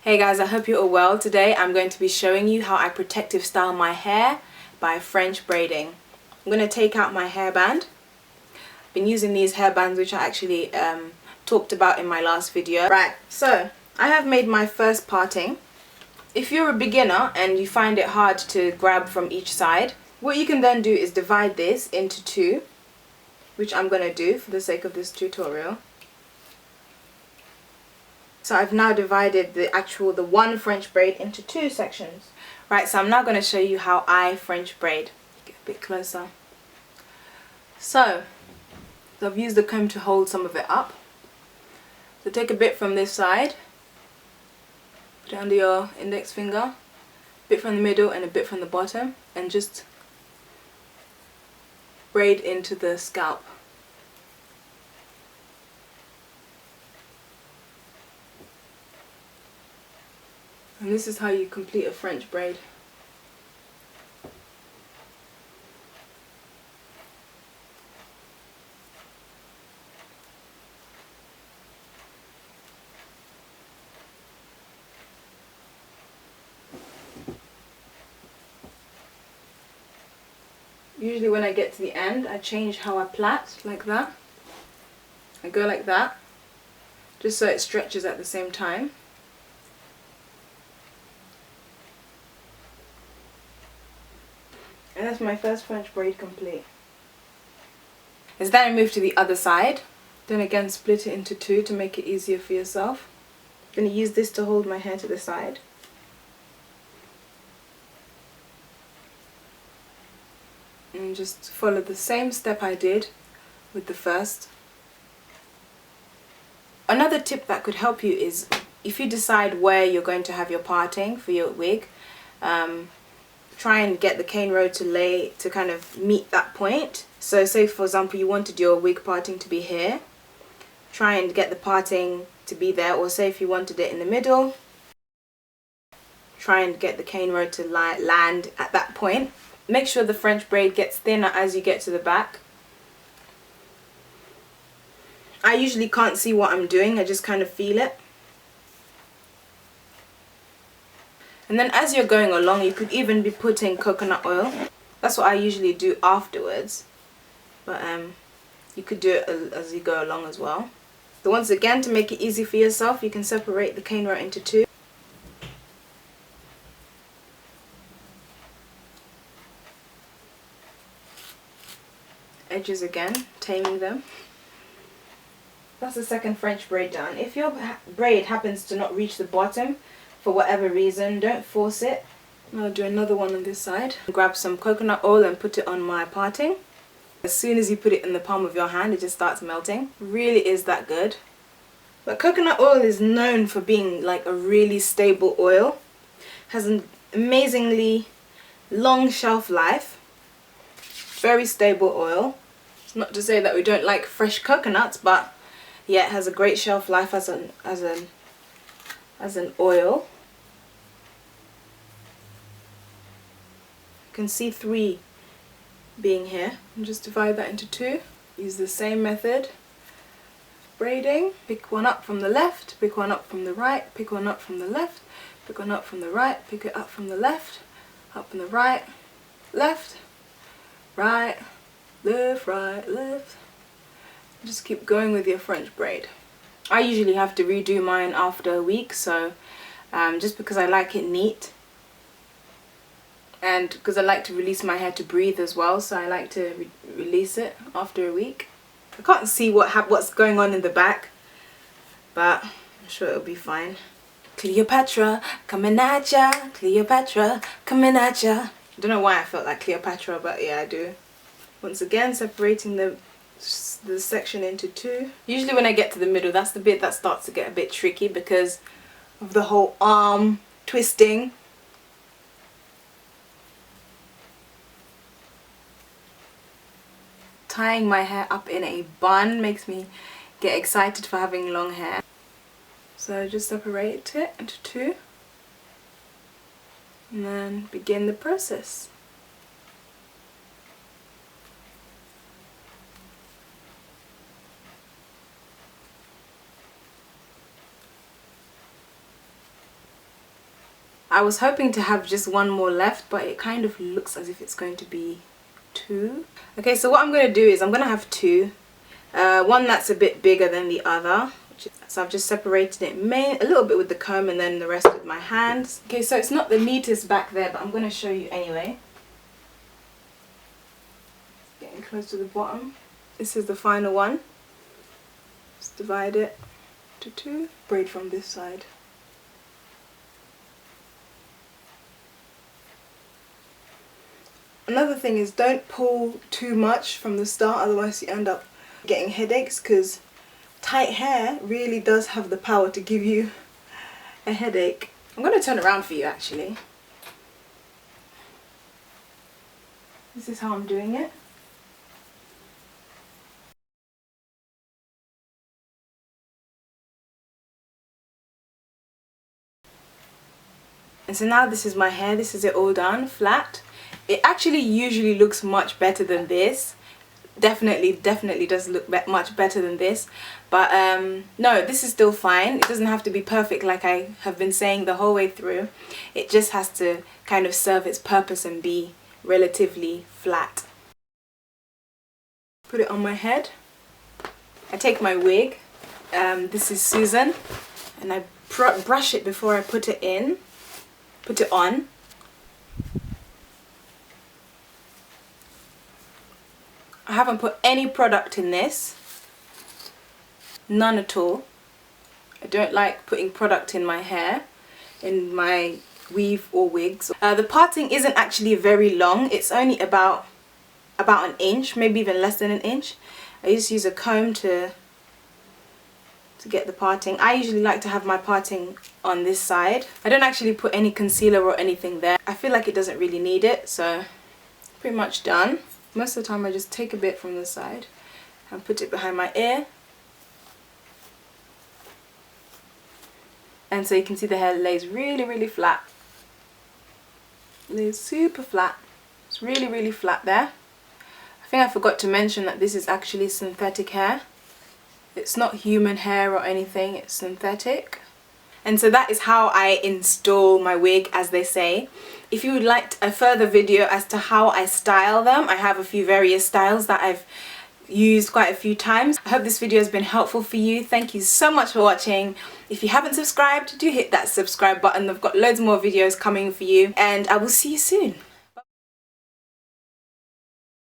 Hey guys, I hope you're all well. Today I'm going to be showing you how I protective style my hair by French braiding. I'm going to take out my hairband. I've been using these hairbands which I actually talked about in my last video. Right, so I have made my first parting. If you're a beginner and you find it hard to grab from each side, what you can then do is divide this into two, which I'm going to do for the sake of this tutorial. So I've now divided the one French braid into two sections. Right, so I'm now going to show you how I French braid. Get a bit closer. So I've used the comb to hold some of it up. So take a bit from this side, put it under your index finger, a bit from the middle and a bit from the bottom, and just braid into the scalp. And this is how you complete a French braid. Usually when I get to the end, I change how I plait, like that. I go like that, just so it stretches at the same time. And that's my first French braid complete. As then I move to the other side, then again split it into two to make it easier for yourself. I'm going to use this to hold my hair to the side. And just follow the same step I did with the first. Another tip that could help you is if you decide where you're going to have your parting for your wig, try and get the cornrow to kind of meet that point. So say for example you wanted your wig parting to be here, try and get the parting to be there, or say if you wanted it in the middle, try and get the cornrow to land at that point. Make sure the French braid gets thinner as you get to the back. I usually can't see what I'm doing, I just kind of feel it. And then as you're going along, you could even be putting coconut oil. That's what I usually do afterwards. But you could do it as you go along as well. So once again, to make it easy for yourself, you can separate the cornrow into two. Edges again, taming them. That's the second French braid done. If your braid happens to not reach the bottom, for whatever reason, don't force it. I'll do another one on this side. Grab some coconut oil and put it on my parting. As soon as you put it in the palm of your hand, it just starts melting. Really is that good. But coconut oil is known for being like a really stable oil. Has an amazingly long shelf life. Very stable oil. It's not to say that we don't like fresh coconuts, but yeah, it has a great shelf life as an oil. You can see three being here, and just divide that into two. Use the same method, braiding. Pick one up from the left, pick one up from the right, pick one up from the left, pick one up from the right, pick it up from the left, up from the right, left, right, left. Just keep going with your French braid. I usually have to redo mine after a week, so just because I like it neat, and because I like to release my hair to breathe as well, so I like to release it after a week. I can't see what's going on in the back, but I'm sure it'll be fine. Cleopatra coming at ya, Cleopatra coming at ya. I don't know why I felt like Cleopatra, but yeah, I do. Once again, separating the section into two. Usually when I get to the middle, that's the bit that starts to get a bit tricky because of the whole arm twisting. Tying my hair up in a bun makes me get excited for having long hair. So I just separate it into two and then begin the process. I was hoping to have just one more left, but it kind of looks as if it's going to be 2. Okay, so what I'm going to do is I'm going to have 2. One that's a bit bigger than the other. So I've just separated it a little bit with the comb and then the rest with my hands. Okay, so it's not the neatest back there, but I'm going to show you anyway. Getting close to the bottom. This is the final one. Just divide it to 2. Braid from this side. Another thing is, don't pull too much from the start, otherwise you end up getting headaches, because tight hair really does have the power to give you a headache. I'm going to turn around for you actually. This is how I'm doing it. And so now this is my hair, this is it all done, flat. It actually usually looks much better than this. Definitely does look much better than this. But no, this is still fine. It doesn't have to be perfect like I have been saying the whole way through. It just has to kind of serve its purpose and be relatively flat. Put it on my head. I take my wig. This is Susan. And I brush it before I put it on. I haven't put any product in this. None at all. I don't like putting product in my hair, in my weave or wigs. The parting isn't actually very long. It's only about an inch, maybe even less than an inch. I just use a comb to get the parting. I usually like to have my parting on this side. I don't actually put any concealer or anything there. I feel like it doesn't really need it, so pretty much done. Most of the time I just take a bit from the side and put it behind my ear. And so you can see the hair lays really flat. It lays super flat. It's really flat there. I think I forgot to mention that this is actually synthetic hair. It's not human hair or anything, it's synthetic. And so that is how I install my wig, as they say. If you would like a further video as to how I style them, I have a few various styles that I've used quite a few times. I hope this video has been helpful for you. Thank you so much for watching. If you haven't subscribed, do hit that subscribe button. I've got loads more videos coming for you, and I will see you soon.